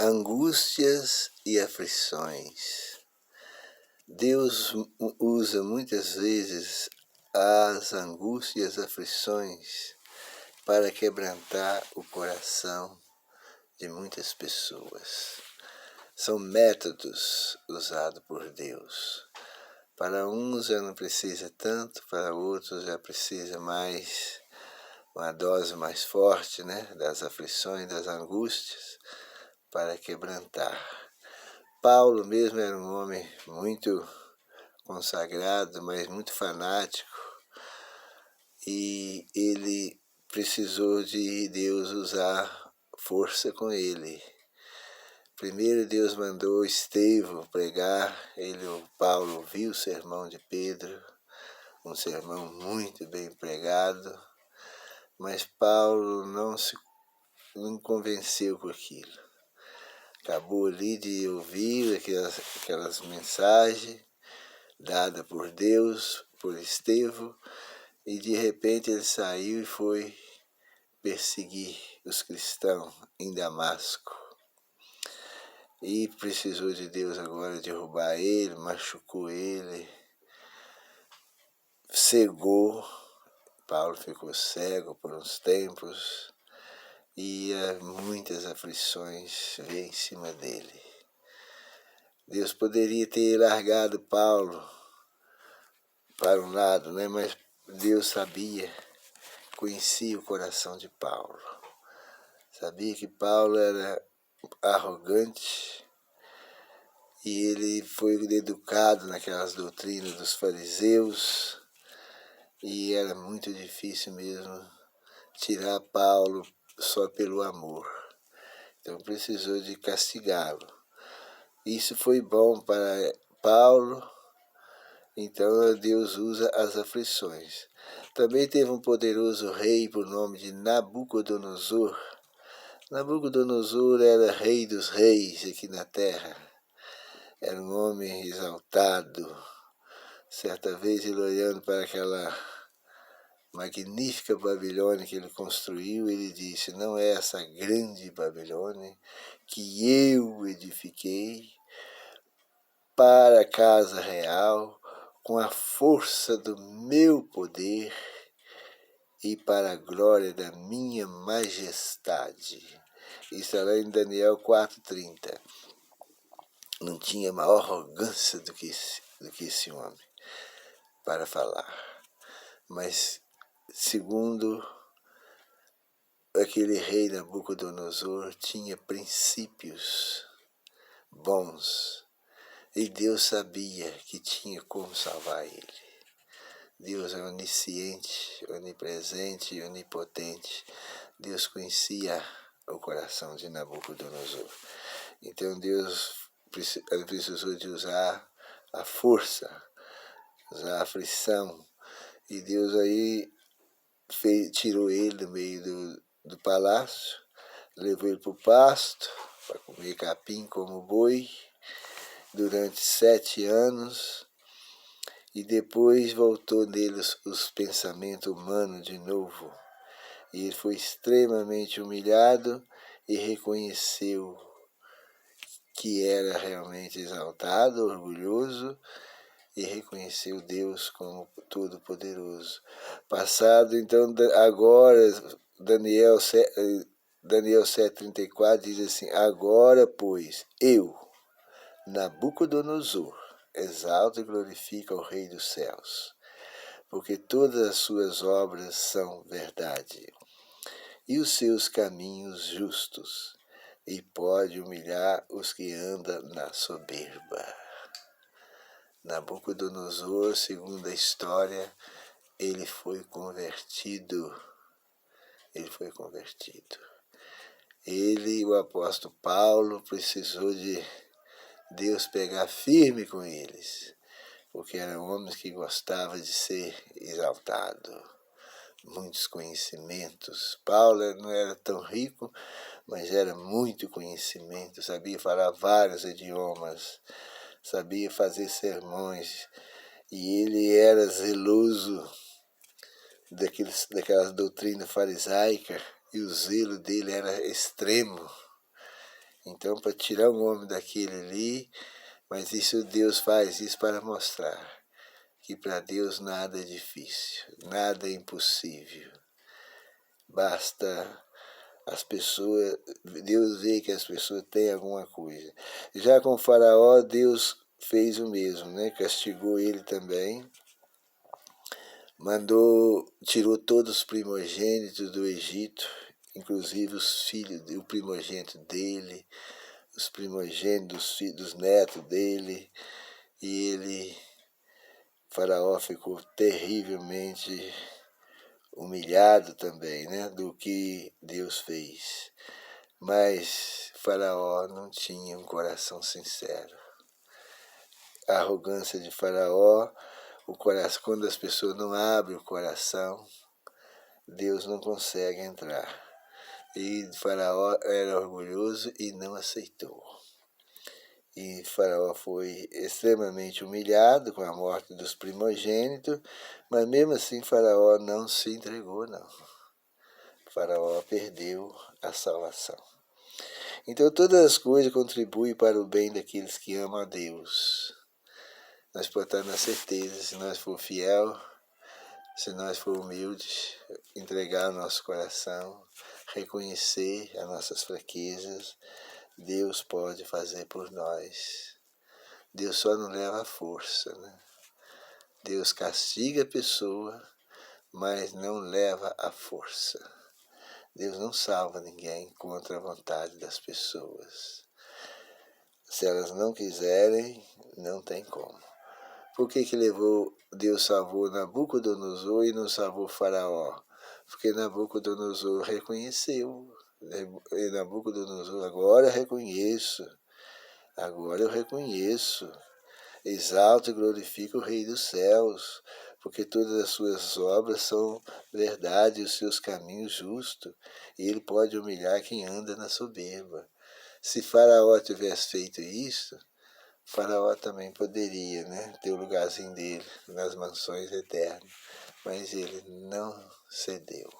Angústias e aflições. Deus usa muitas vezes as angústias e aflições para quebrantar o coração de muitas pessoas. São métodos usados por Deus. Para uns já não precisa tanto, para outros já precisa mais, uma dose mais forte, das aflições, das angústias, para quebrantar. Paulo mesmo era um homem muito consagrado, mas muito fanático, e ele precisou de Deus usar força com ele. Primeiro Deus mandou Estevão pregar, Paulo ouviu o sermão de Pedro, um sermão muito bem pregado, mas Paulo não convenceu com aquilo. Acabou ali de ouvir aquelas mensagens dadas por Deus, por Estevão, e de repente ele saiu e foi perseguir os cristãos em Damasco. E precisou de Deus agora derrubar ele, machucou ele, cegou. Paulo ficou cego por uns tempos e muitas aflições veio em cima dele. Deus poderia ter largado Paulo para um lado, mas Deus sabia, conhecia o coração de Paulo. Sabia que Paulo era arrogante e ele foi educado naquelas doutrinas dos fariseus, e era muito difícil mesmo tirar Paulo só pelo amor. Então precisou de castigá-lo. Isso foi bom para Paulo, então Deus usa as aflições. Também teve um poderoso rei por nome de Nabucodonosor. Nabucodonosor era rei dos reis aqui na terra. Era um homem exaltado. Certa vez ele, olhando para aquela magnífica Babilônia que ele construiu, ele disse: não é essa grande Babilônia que eu edifiquei para a casa real, com a força do meu poder e para a glória da minha majestade. Isso era em Daniel 4:30. Não tinha maior arrogância do que esse homem para falar. Mas, segundo aquele rei Nabucodonosor, tinha princípios bons. E Deus sabia que tinha como salvar ele. Deus é onisciente, onipresente e onipotente. Deus conhecia o coração de Nabucodonosor. Então Deus precisou de usar a força, usar a aflição. E Deus aí tirou ele do meio do palácio, levou ele para o pasto, para comer capim como boi, durante 7 anos, e depois voltou neles os pensamentos humanos de novo. E ele foi extremamente humilhado e reconheceu que era realmente exaltado, orgulhoso, e reconheceu Deus como Todo-Poderoso. Passado, então, agora, Daniel 7:34 diz assim: agora, pois, eu, Nabucodonosor, exalto e glorifico ao Rei dos céus, porque todas as suas obras são verdade, e os seus caminhos justos, e pode humilhar os que andam na soberba. Nabucodonosor, segundo a história, ele foi convertido. Ele, o apóstolo Paulo, precisou de Deus pegar firme com eles, porque eram homens que gostavam de ser exaltados, muitos conhecimentos. Paulo não era tão rico, mas era muito conhecimento, sabia falar vários idiomas, sabia fazer sermões, e ele era zeloso daquelas doutrinas farisaicas, e o zelo dele era extremo. Então, para tirar um homem daquele ali, mas isso Deus faz isso para mostrar que para Deus nada é difícil, nada é impossível. Basta as pessoas, Deus vê que as pessoas têm alguma coisa. Já com o Faraó, Deus fez o mesmo, né? Castigou ele também. Tirou todos os primogênitos do Egito, inclusive os filhos, o primogênito dele, os primogênitos dos netos dele, e Faraó ficou terrivelmente humilhado também, né, do que Deus fez. Mas Faraó não tinha um coração sincero. A arrogância de Faraó, o coração, quando as pessoas não abrem o coração, Deus não consegue entrar. E Faraó era orgulhoso e não aceitou. E Faraó foi extremamente humilhado com a morte dos primogênitos, mas mesmo assim Faraó não se entregou, não. Faraó perdeu a salvação. Então todas as coisas contribuem para o bem daqueles que amam a Deus. Nós podemos estar na certeza, se nós for fiel, se nós for humildes, entregar o nosso coração, reconhecer as nossas fraquezas, Deus pode fazer por nós. Deus só não leva a força, né? Deus castiga a pessoa, mas não leva a força. Deus não salva ninguém contra a vontade das pessoas. Se elas não quiserem, não tem como. Por que Deus salvou Nabucodonosor e não salvou Faraó? Porque Nabucodonosor reconheceu. E Nabucodonosor, agora eu reconheço. Exalto e glorifico o Rei dos céus, porque todas as suas obras são verdade e os seus caminhos justos, e ele pode humilhar quem anda na soberba. Se Faraó tivesse feito isso, Faraó também poderia, né, ter o lugarzinho dele nas mansões eternas, mas ele não cedeu.